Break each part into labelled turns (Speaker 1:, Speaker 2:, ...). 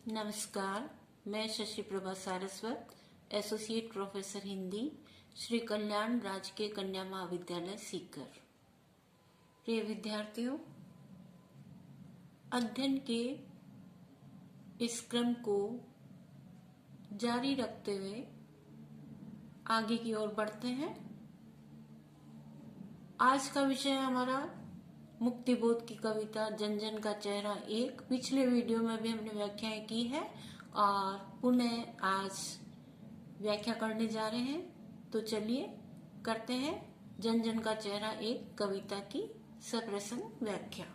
Speaker 1: नमस्कार, मैं Shashi Prabha Saraswat, associate professor Hindi, Shri Kalyan राजकीय कन्या महाविद्यालय सीकर। प्रिय विद्यार्थियों, अध्ययन के इस क्रम को जारी रखते हुए आगे की ओर बढ़ते हैं। आज का विषय हमारा मुक्तिबोध की कविता जन जन का चेहरा एक। पिछले वीडियो में भी हमने व्याख्याएं की है और पुनः आज व्याख्या करने जा रहे हैं। तो चलिए करते हैं जन जन का चेहरा एक कविता की सप्रसंग व्याख्या।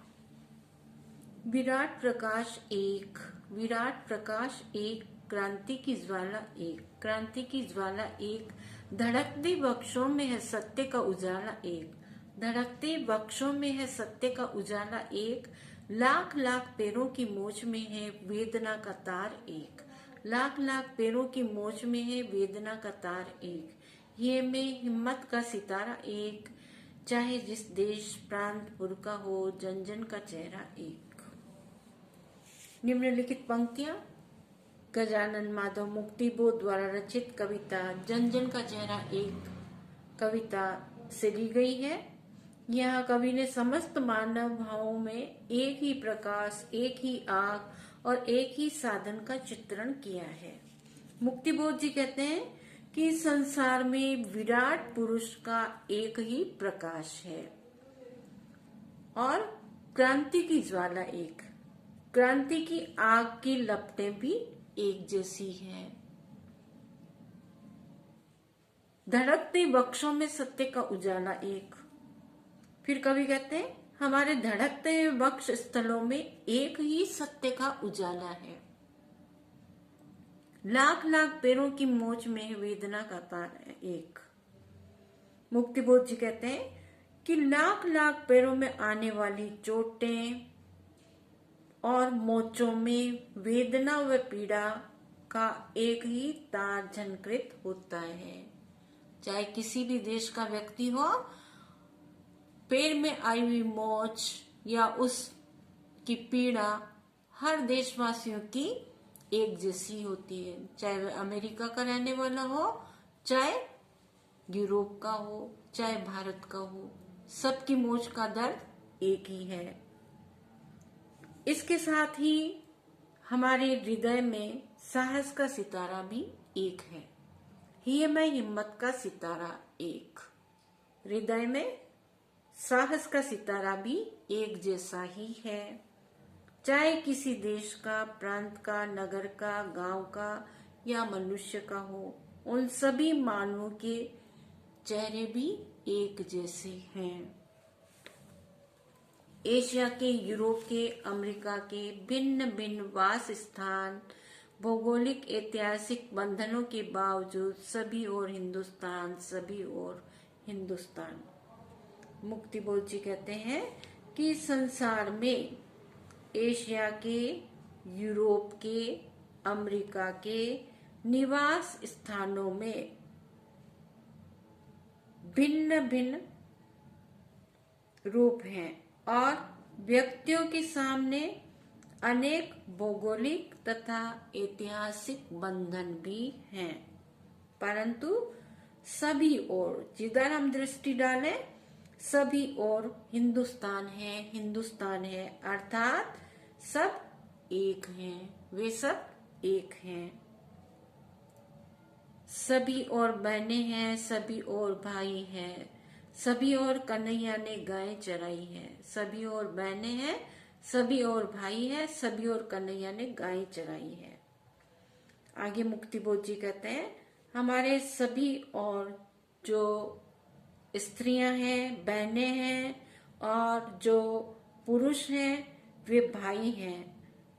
Speaker 1: विराट प्रकाश एक, विराट प्रकाश एक, क्रांति की ज्वाला एक, क्रांति की ज्वाला एक, धड़कती वक्षों में है सत्य का उजाला एक, धड़कते वक्षों में है सत्य का उजाला एक, लाख लाख पैरों की मोच में है वेदना का तार एक, लाख लाख पैरों की मोच में है वेदना का तार एक, ये में हिम्मत का सितारा एक, चाहे जिस देश प्रांत पुर का हो जन जन का चेहरा एक। निम्नलिखित पंक्तियां गजानन माधव मुक्तिबोध द्वारा रचित कविता जन जन का चेहरा एक कविता से ली गई है। यहाँ कवि ने समस्त मानव भावों में एक ही प्रकाश, एक ही आग और एक ही साधन का चित्रण किया है। मुक्तिबोध जी कहते हैं कि संसार में विराट पुरुष का एक ही प्रकाश है और क्रांति की ज्वाला एक, क्रांति की आग की लपटें भी एक जैसी है। धड़कते वक्षों में सत्य का उजाला एक। फिर कवि कहते हैं हमारे धड़कते वक्ष स्थलों में एक ही सत्य का उजाला है, लाख लाख पैरों की मोच में वेदना का तार एक। मुक्तिबोध जी कहते हैं कि लाख लाख पैरों में आने वाली चोटें और मोचों में वेदना व पीड़ा का एक ही तार झनकृत होता है। चाहे किसी भी देश का व्यक्ति हो, पैर में आई हुई मोच या उसकी पीड़ा हर देशवासियों की एक जैसी होती है। चाहे वह अमेरिका का रहने वाला हो, चाहे यूरोप का हो, चाहे भारत का हो, सबकी मोच का दर्द एक ही है। इसके साथ ही हमारे हृदय में साहस का सितारा भी एक है। ही में हिम्मत का सितारा एक, हृदय में साहस का सितारा भी एक जैसा ही है। चाहे किसी देश का, प्रांत का, नगर का, गांव का या मनुष्य का हो, उन सभी मानवों के चेहरे भी एक जैसे हैं। एशिया के, यूरोप के, अमेरिका के भिन्न भिन्न वास स्थान, भौगोलिक ऐतिहासिक बंधनों के बावजूद सभी और हिंदुस्तान, सभी और हिंदुस्तान। मुक्तिबोध जी कहते हैं कि संसार में एशिया के, यूरोप के, अमेरिका के निवास स्थानों में भिन्न भिन्न रूप हैं और व्यक्तियों के सामने अनेक भौगोलिक तथा ऐतिहासिक बंधन भी हैं, परंतु सभी ओर जिधर हम दृष्टि डालें सभी ओर हिंदुस्तान है, हिंदुस्तान है, अर्थात सब एक हैं, वे सब एक हैं। सभी और बहनें हैं, सभी और भाई हैं, सभी और कन्हैया ने गाय चराई है, सभी और बहनें हैं, सभी और भाई हैं, सभी और कन्हैया ने गाय चराई है। आगे मुक्तिबोध जी कहते हैं हमारे सभी और जो स्त्रियां हैं, बहनें हैं और जो पुरुष हैं वे भाई हैं,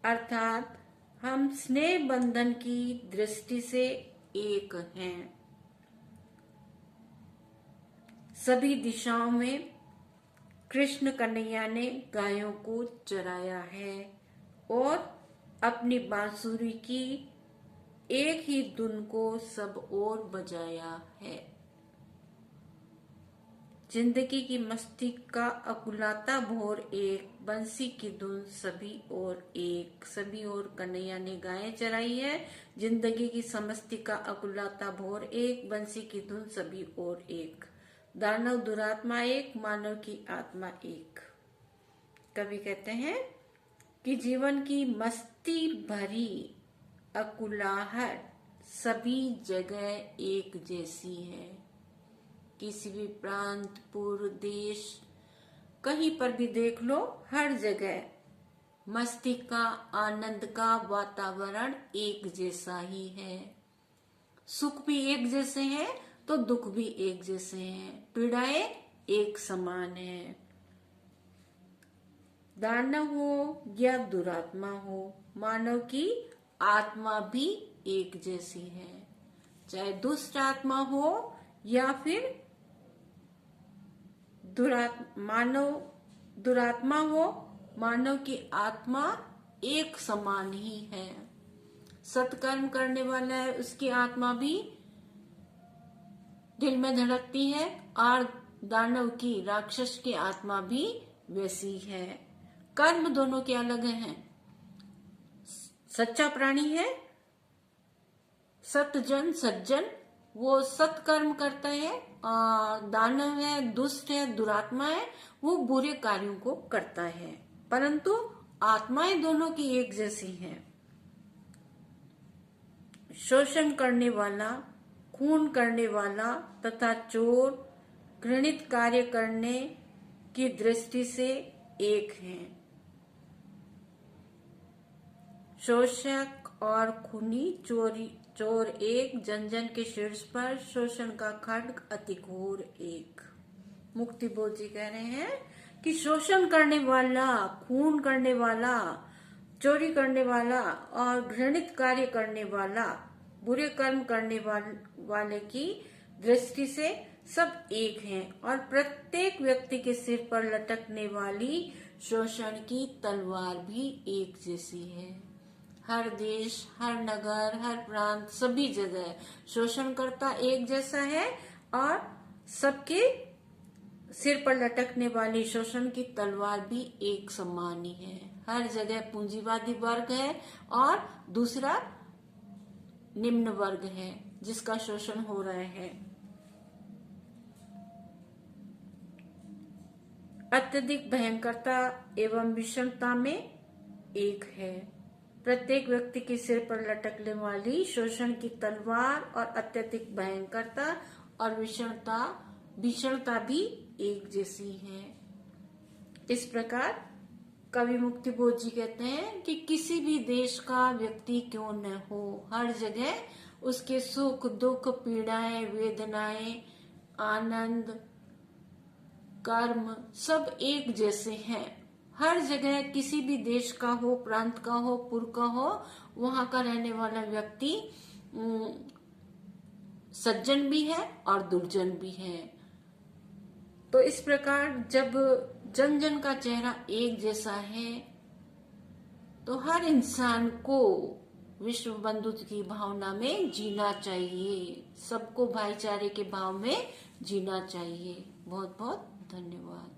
Speaker 1: अर्थात हम स्नेह बंधन की दृष्टि से एक हैं। सभी दिशाओं में कृष्ण कन्हैया ने गायों को चराया है और अपनी बांसुरी की एक ही धुन को सब ओर बजाया है। जिंदगी की मस्ती का अकुलाता भोर एक, बंसी की धुन सभी और एक। सभी और कन्हैया ने गायें चराई है। जिंदगी की समस्ती का अकुलाता भोर एक, बंसी की धुन सभी और एक। दानव दुरात्मा एक, मानव की आत्मा एक। कवि कहते हैं कि जीवन की मस्ती भरी अकुलाहट सभी जगह एक जैसी है। किसी भी प्रांत, पूर्व, देश, कहीं पर भी देख लो, हर जगह मस्ती का, आनंद का वातावरण एक जैसा ही है। सुख भी एक जैसे हैं तो दुख भी एक जैसे हैं, पीड़ाएं एक समान है। दानव हो या दुरात्मा हो, मानव की आत्मा भी एक जैसी है। चाहे दुष्ट आत्मा हो या फिर दुरात्मा हो, मानव की आत्मा एक समान ही है। सत्कर्म करने वाला है, उसकी आत्मा भी दिल में धड़कती है, और दानव की, राक्षस की आत्मा भी वैसी है। कर्म दोनों के अलग हैं। सच्चा प्राणी है सतजन, सज्जन, वो सत्कर्म करता है, और दानव है, दुष्ट है, दुरात्मा है, वो बुरे कार्यों को करता है। परंतु आत्माएं दोनों की एक जैसी हैं। शोषण करने वाला, खून करने वाला तथा चोर घृणित कार्य करने की दृष्टि से एक हैं। शोषक और खूनी चोर एक, जन जन के शीर्ष पर शोषण का खड्ग अति घोर एक। मुक्ति बोध जी कह रहे हैं कि शोषण करने वाला, खून करने वाला, चोरी करने वाला और घृणित कार्य करने वाला, बुरे कर्म करने वाले की दृष्टि से सब एक हैं, और प्रत्येक व्यक्ति के सिर पर लटकने वाली शोषण की तलवार भी एक जैसी है। हर देश, हर नगर, हर प्रांत, सभी जगह शोषणकर्ता एक जैसा है, और सबके सिर पर लटकने वाली शोषण की तलवार भी एक समान ही है। हर जगह पूंजीवादी वर्ग है और दूसरा निम्न वर्ग है जिसका शोषण हो रहा है। अत्यधिक भयंकरता एवं विषमता में एक है। प्रत्येक व्यक्ति के सिर पर लटकने वाली शोषण की तलवार और अत्यधिक भयंकरता और भीषणता भी एक जैसी है। इस प्रकार कवि मुक्ति बोध जी कहते हैं कि किसी भी देश का व्यक्ति क्यों न हो, हर जगह उसके सुख, दुख, पीड़ाएं, वेदनाएं, आनंद, कर्म सब एक जैसे हैं। हर जगह किसी भी देश का हो, प्रांत का हो, पुर का हो, वहां का रहने वाला व्यक्ति सज्जन भी है और दुर्जन भी है। तो इस प्रकार जब जन जन का चेहरा एक जैसा है तो हर इंसान को विश्व बंधुत्व की भावना में जीना चाहिए, सबको भाईचारे के भाव में जीना चाहिए। बहुत बहुत धन्यवाद।